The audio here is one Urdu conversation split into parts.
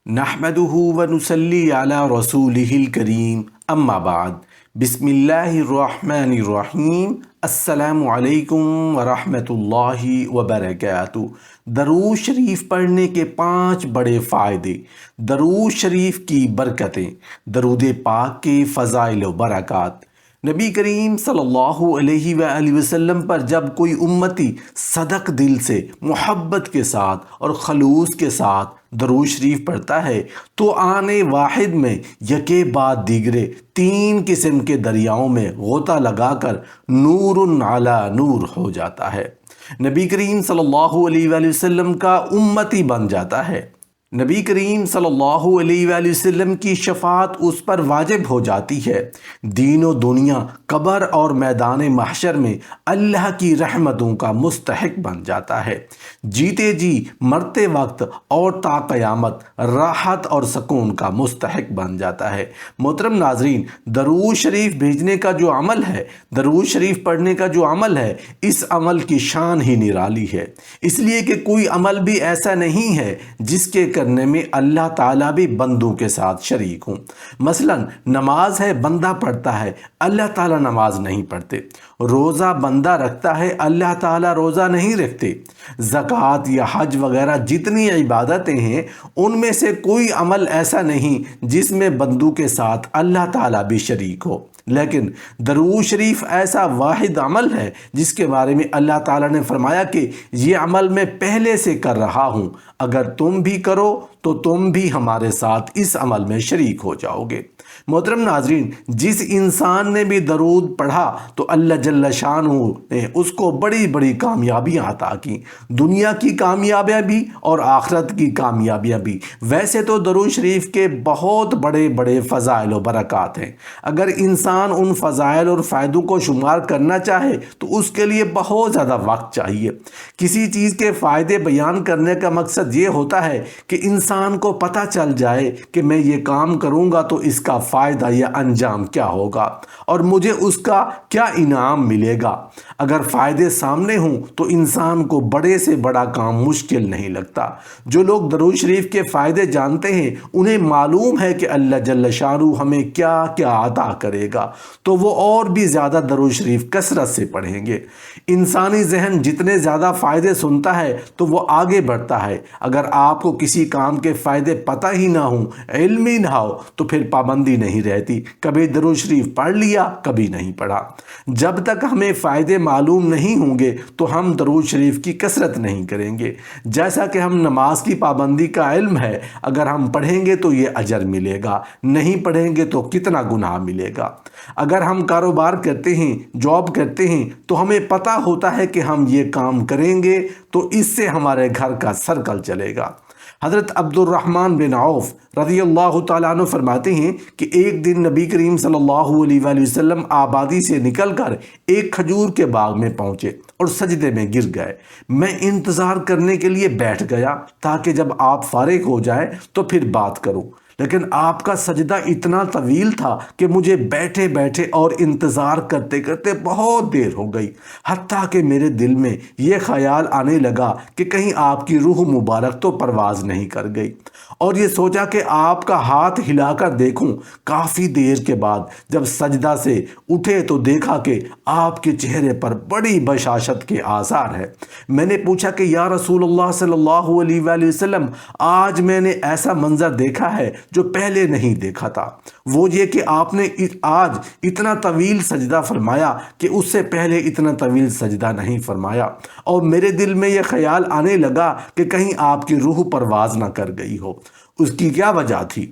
نحمدہ ونصلی علی رسولہ الکریم اما بعد بسم اللہ الرحمن الرحیم السلام علیکم ورحمۃ اللہ وبرکاتہ۔ درود شریف پڑھنے کے 5 بڑے فائدے، درود شریف کی برکتیں، درود پاک کے فضائل و برکات۔ نبی کریم صلی اللہ علیہ وآلہ وسلم پر جب کوئی امتی صدق دل سے، محبت کے ساتھ اور خلوص کے ساتھ درود شریف پڑھتا ہے تو آنے واحد میں یکے بعد دیگرے 3 قسم کے دریاؤں میں غوطہ لگا کر نور علی نور ہو جاتا ہے، نبی کریم صلی اللہ علیہ وآلہ وسلم کا امتی بن جاتا ہے، نبی کریم صلی اللہ علیہ وآلہ وسلم کی شفاعت اس پر واجب ہو جاتی ہے، دین و دنیا، قبر اور میدان محشر میں اللہ کی رحمتوں کا مستحق بن جاتا ہے، جیتے جی مرتے وقت اور تا قیامت راحت اور سکون کا مستحق بن جاتا ہے۔ محترم ناظرین، درود شریف بھیجنے کا جو عمل ہے، درود شریف پڑھنے کا جو عمل ہے، اس عمل کی شان ہی نرالی ہے، اس لیے کہ کوئی عمل بھی ایسا نہیں ہے جس کے کرنے میں اللہ تعالیٰ بھی بندوں کے ساتھ شریک ہوں۔ مثلا نماز ہے، بندہ پڑھتا ہے، اللہ تعالیٰ نماز نہیں پڑھتے، روزہ بندہ رکھتا ہے، اللہ تعالیٰ روزہ نہیں رکھتے، زکوٰۃ یا حج وغیرہ جتنی عبادتیں ہیں ان میں سے کوئی عمل ایسا نہیں جس میں بندوں کے ساتھ اللہ تعالیٰ بھی شریک ہو، لیکن درود شریف ایسا واحد عمل ہے جس کے بارے میں اللہ تعالیٰ نے فرمایا کہ یہ عمل میں پہلے سے کر رہا ہوں، اگر تم بھی کرو تو تم بھی ہمارے ساتھ اس عمل میں شریک ہو جاؤ گے۔ محترم ناظرین، جس انسان نے بھی درود پڑھا تو اللہ جل شانہ نے اس کو بڑی بڑی کامیابیاں عطا کی، دنیا کی کامیابیاں بھی اور آخرت کی کامیابیاں بھی۔ ویسے تو درود شریف کے بہت بڑے بڑے فضائل و برکات ہیں، اگر انسان ان فضائل اور فائدوں کو شمار کرنا چاہے تو اس کے لیے بہت زیادہ وقت چاہیے۔ کسی چیز کے فائدے بیان کرنے کا مقصد یہ ہوتا ہے کہ انسان کو پتہ چل جائے کہ میں یہ کام کروں گا تو اس کا فائدہ یا انجام کیا ہوگا اور مجھے اس کا کیا انعام ملے گا۔ اگر فائدے سامنے ہوں تو انسان کو بڑے سے بڑا کام مشکل نہیں لگتا۔ جو لوگ درود شریف کے فائدے جانتے ہیں انہیں معلوم ہے کہ اللہ جل شانہ ہمیں کیا کیا عطا کرے گا، تو وہ اور بھی زیادہ درود شریف کثرت سے پڑھیں گے۔ انسانی ذہن جتنے زیادہ فائدے سنتا ہے تو وہ آگے بڑھتا ہے۔ اگر آپ کو کسی کام کے فائدے پتہ ہی نہ ہوں، علم ہی نہ ہو، تو پھر پابندی نہیں رہتی، کبھی درود شریف پڑھ لیا، کبھی نہیں پڑھا۔ جب تک ہمیں فائدے معلوم نہیں ہوں گے تو ہم درود شریف کی کثرت نہیں کریں گے۔ جیسا کہ ہم نماز کی پابندی کا علم ہے، اگر ہم پڑھیں گے تو یہ اجر ملے گا، نہیں پڑھیں گے تو کتنا گناہ ملے گا۔ اگر ہم کاروبار کرتے ہیں، جاب کرتے ہیں تو ہمیں پتہ ہوتا ہے کہ ہم یہ کام کریں گے تو اس سے ہمارے گھر کا سرکل چلے گا۔ حضرت عبد الرحمن بن عوف رضی اللہ تعالیٰ عنہ فرماتے ہیں کہ ایک دن نبی کریم صلی اللہ علیہ وآلہ وسلم آبادی سے نکل کر ایک کھجور کے باغ میں پہنچے اور سجدے میں گر گئے۔ میں انتظار کرنے کے لیے بیٹھ گیا تاکہ جب آپ فارغ ہو جائیں تو پھر بات کروں، لیکن آپ کا سجدہ اتنا طویل تھا کہ مجھے بیٹھے بیٹھے اور انتظار کرتے کرتے بہت دیر ہو گئی، حتیٰ کہ میرے دل میں یہ خیال آنے لگا کہ کہیں آپ کی روح مبارک تو پرواز نہیں کر گئی، اور یہ سوچا کہ آپ کا ہاتھ ہلا کر دیکھوں۔ کافی دیر کے بعد جب سجدہ سے اٹھے تو دیکھا کہ آپ کے چہرے پر بڑی بشاشت کے آثار ہیں۔ میں نے پوچھا کہ یا رسول اللہ صلی اللہ علیہ وآلہ وسلم، آج میں نے ایسا منظر دیکھا ہے جو پہلے نہیں دیکھا تھا، وہ یہ کہ آپ نے آج اتنا طویل سجدہ فرمایا کہ اس سے پہلے اتنا طویل سجدہ نہیں فرمایا، اور میرے دل میں یہ خیال آنے لگا کہ کہیں آپ کی روح پرواز نہ کر گئی ہو۔ اس کی کیا وجہ تھی؟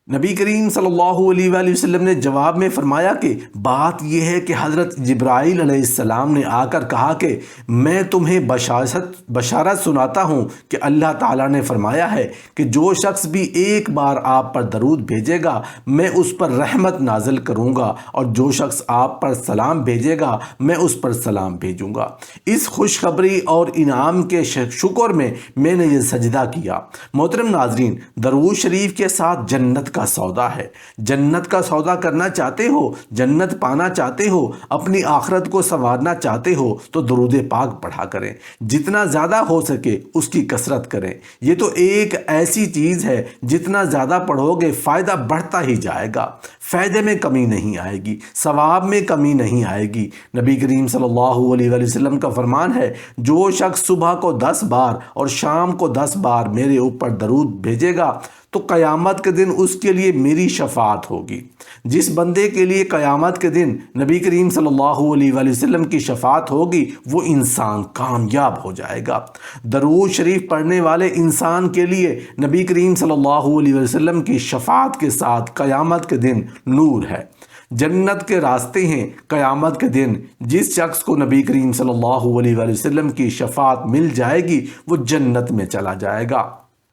نبی کریم صلی اللہ علیہ وآلہ وسلم نے جواب میں فرمایا کہ بات یہ ہے کہ حضرت جبرائیل علیہ السلام نے آ کر کہا کہ میں تمہیں بشارت سناتا ہوں کہ اللہ تعالیٰ نے فرمایا ہے کہ جو شخص بھی ایک بار آپ پر درود بھیجے گا میں اس پر رحمت نازل کروں گا، اور جو شخص آپ پر سلام بھیجے گا میں اس پر سلام بھیجوں گا۔ اس خوشخبری اور انعام کے شکر میں نے یہ سجدہ کیا۔ محترم ناظرین، درود شریف کے ساتھ جنت کا سودا ہے۔ جنت کا سودا کرنا چاہتے ہو، جنت پانا چاہتے ہو، اپنی آخرت کو سنوارنا چاہتے ہو تو درود پاک پڑھا کریں، جتنا زیادہ ہو سکے اس کی کثرت کریں۔ یہ تو ایک ایسی چیز ہے جتنا زیادہ پڑھو گے فائدہ بڑھتا ہی جائے گا، فائدے میں کمی نہیں آئے گی، ثواب میں کمی نہیں آئے گی۔ نبی کریم صلی اللہ علیہ وآلہ وسلم کا فرمان ہے، جو شخص صبح کو 10 بار اور شام کو 10 بار میرے اوپر درود بھیجے گا تو قیامت کے دن اس کے لیے میری شفاعت ہوگی۔ جس بندے کے لیے قیامت کے دن نبی کریم صلی اللہ علیہ وآلہ وسلم کی شفاعت ہوگی وہ انسان کامیاب ہو جائے گا۔ درود شریف پڑھنے والے انسان کے لیے نبی کریم صلی اللہ علیہ وسلم کی شفاعت کے ساتھ قیامت کے دن نور ہے، جنت کے راستے ہیں۔ قیامت کے دن جس شخص کو نبی کریم صلی اللہ علیہ وآلہ وسلم کی شفاعت مل جائے گی وہ جنت میں چلا جائے گا۔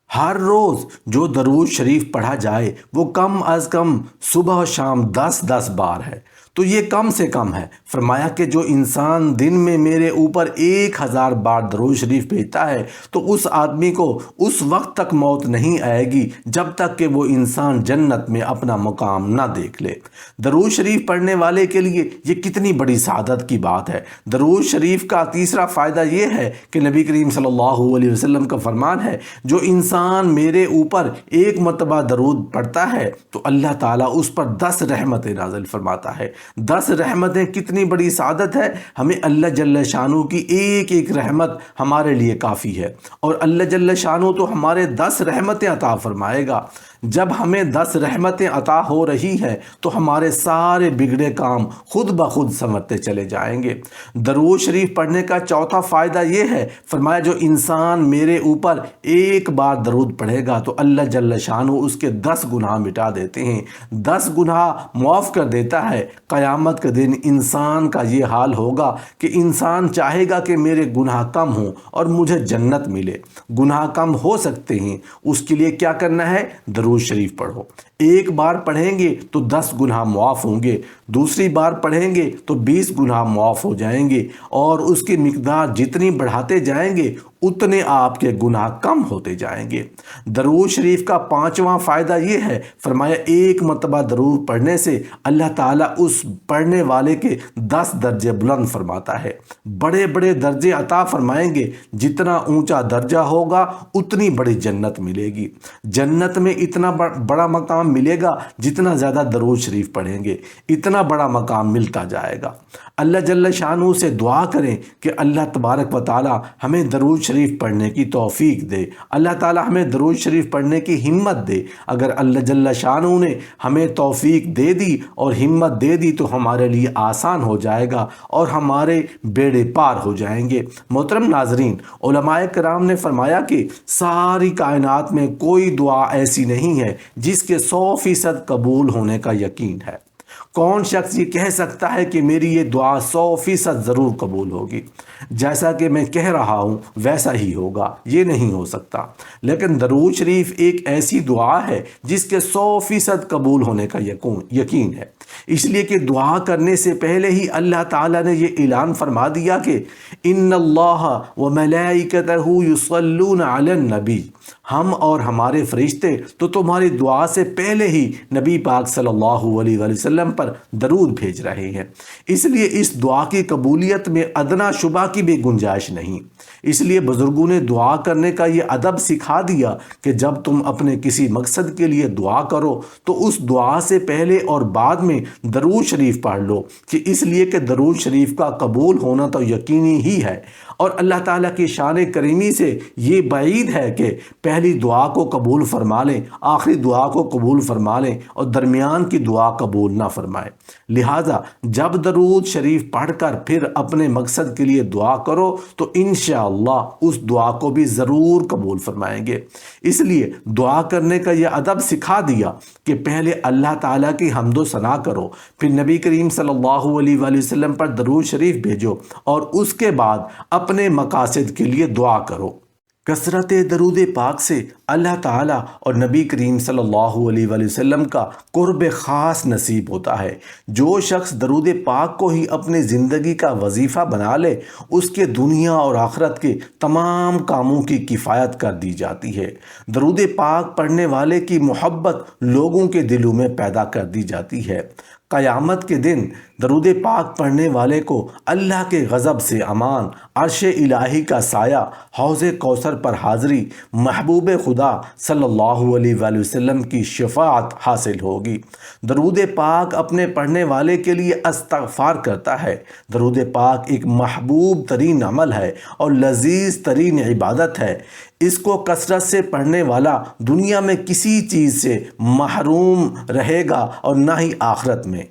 ہر روز جو درود شریف پڑھا جائے وہ کم از کم صبح و شام 10 بار ہے تو یہ کم سے کم ہے۔ فرمایا کہ جو انسان دن میں میرے اوپر 1000 بار درود شریف بھیجتا ہے تو اس آدمی کو اس وقت تک موت نہیں آئے گی جب تک کہ وہ انسان جنت میں اپنا مقام نہ دیکھ لے۔ درود شریف پڑھنے والے کے لیے یہ کتنی بڑی سعادت کی بات ہے۔ درود شریف کا تیسرا فائدہ یہ ہے کہ نبی کریم صلی اللہ علیہ وسلم کا فرمان ہے، جو انسان میرے اوپر 1 مرتبہ درود پڑھتا ہے تو اللہ تعالیٰ اس پر 10 رحمتیں نازل فرماتا ہے۔ 10 رحمتیں کتنی بڑی سعادت ہے۔ ہمیں اللہ جل شانہ کی ایک رحمت ہمارے لیے کافی ہے، اور اللہ جل شانہ تو ہمارے 10 رحمتیں عطا فرمائے گا۔ جب ہمیں 10 رحمتیں عطا ہو رہی ہے تو ہمارے سارے بگڑے کام خود بخود سنورتے چلے جائیں گے۔ درود شریف پڑھنے کا چوتھا فائدہ یہ ہے، فرمایا جو انسان میرے اوپر 1 بار درود پڑھے گا تو اللہ جل شانہ اس کے 10 گناہ مٹا دیتے ہیں، 10 گناہ معاف کر دیتا ہے۔ قیامت کے دن انسان کا یہ حال ہوگا کہ انسان چاہے گا کہ میرے گناہ کم ہوں اور مجھے جنت ملے۔ گناہ کم ہو سکتے ہیں، اس کے لیے کیا کرنا ہے؟ درود شریف پڑھو۔ 1 بار پڑھیں گے تو 10 گناہ معاف ہوں گے، دوسری بار پڑھیں گے تو 20 گناہ معاف ہو جائیں گے، اور اس کی مقدار جتنی بڑھاتے جائیں گے اتنے آپ کے گناہ کم ہوتے جائیں گے۔ درود شریف کا 5واں فائدہ یہ ہے، فرمایا 1 مرتبہ درود پڑھنے سے اللہ تعالیٰ اس پڑھنے والے کے 10 درجے بلند فرماتا ہے، بڑے بڑے درجے عطا فرمائیں گے۔ جتنا اونچا درجہ ہوگا اتنی بڑی جنت ملے گی۔ جنت میں اتنا بڑا مقام ملے گا، جتنا زیادہ درود شریف پڑھیں گے اتنا بڑا مقام ملتا جائے گا۔ اللہ جل شانہ سے دعا کریں کہ اللہ تبارک و تعالی ہمیں درود شریف پڑھنے کی توفیق دے، اللہ تعالی ہمیں درود شریف پڑھنے کی ہمت دے۔ اگر اللہ جل شانہ نے ہمیں توفیق دے دی اور ہمت دے دی تو ہمارے لیے آسان ہو جائے گا اور ہمارے بیڑے پار ہو جائیں گے۔ محترم ناظرین، علماء کرام نے فرمایا کہ ساری کائنات میں کوئی دعا ایسی نہیں ہے جس کے 100% قبول ہونے کا یقین ہے۔ کون شخص یہ کہہ سکتا ہے کہ میری یہ دعا 100% ضرور قبول ہوگی؟ جیسا کہ میں کہہ رہا ہوں ویسا ہی ہوگا، یہ نہیں ہو سکتا۔ لیکن درود شریف ایک ایسی دعا ہے جس کے 100% قبول ہونے کا یقین ہے، اس لیے کہ دعا کرنے سے پہلے ہی اللہ تعالیٰ نے یہ اعلان فرما دیا کہ ان اللہ وملائکتہ یصلون علی النبی، ہم اور ہمارے فرشتے تو تمہاری دعا سے پہلے ہی نبی پاک صلی اللہ علیہ وآلہ وسلم پر درود بھیج رہے ہیں۔ اس لیے اس دعا کی قبولیت میں ادنا شبہ کی بھی گنجائش نہیں۔ اس لیے بزرگوں نے دعا کرنے کا یہ ادب سکھا دیا کہ جب تم اپنے کسی مقصد کے لیے دعا کرو تو اس دعا سے پہلے اور بعد میں درود شریف پڑھ لو، کہ اس لیے کہ درود شریف کا قبول ہونا تو یقینی ہی ہے، اور اللہ تعالیٰ کی شان کریمی سے یہ بعید ہے کہ پہلی دعا کو قبول فرما لیں، آخری دعا کو قبول فرما لیں اور درمیان کی دعا قبول نہ فرمائے۔ لہٰذا جب درود شریف پڑھ کر پھر اپنے مقصد کے لیے دعا کرو تو انشاءاللہ اس دعا کو بھی ضرور قبول فرمائیں گے۔ اس لیے دعا کرنے کا یہ ادب سکھا دیا کہ پہلے اللہ تعالیٰ کی حمد و ثنا کرو، پھر نبی کریم صلی اللہ علیہ وآلہ وسلم پر درود شریف بھیجو، اور اس کے بعد اپنے مقاصد کے لیے دعا کرو۔ کثرت درود پاک سے اللہ تعالیٰ اور نبی کریم صلی اللہ علیہ وآلہ وسلم کا قرب خاص نصیب ہوتا ہے۔ جو شخص درود پاک کو ہی اپنی زندگی کا وظیفہ بنا لے، اس کے دنیا اور آخرت کے تمام کاموں کی کفایت کر دی جاتی ہے۔ درود پاک پڑھنے والے کی محبت لوگوں کے دلوں میں پیدا کر دی جاتی ہے۔ قیامت کے دن درود پاک پڑھنے والے کو اللہ کے غضب سے امان، عرش الہی کا سایہ، حوض کوثر پر حاضری، محبوب خدا صلی اللہ علیہ وآلہ وسلم کی شفاعت حاصل ہوگی۔ درود پاک اپنے پڑھنے والے کے لیے استغفار کرتا ہے۔ درود پاک ایک محبوب ترین عمل ہے اور لذیذ ترین عبادت ہے۔ اس کو کثرت سے پڑھنے والا دنیا میں کسی چیز سے محروم رہے گا اور نہ ہی آخرت میں۔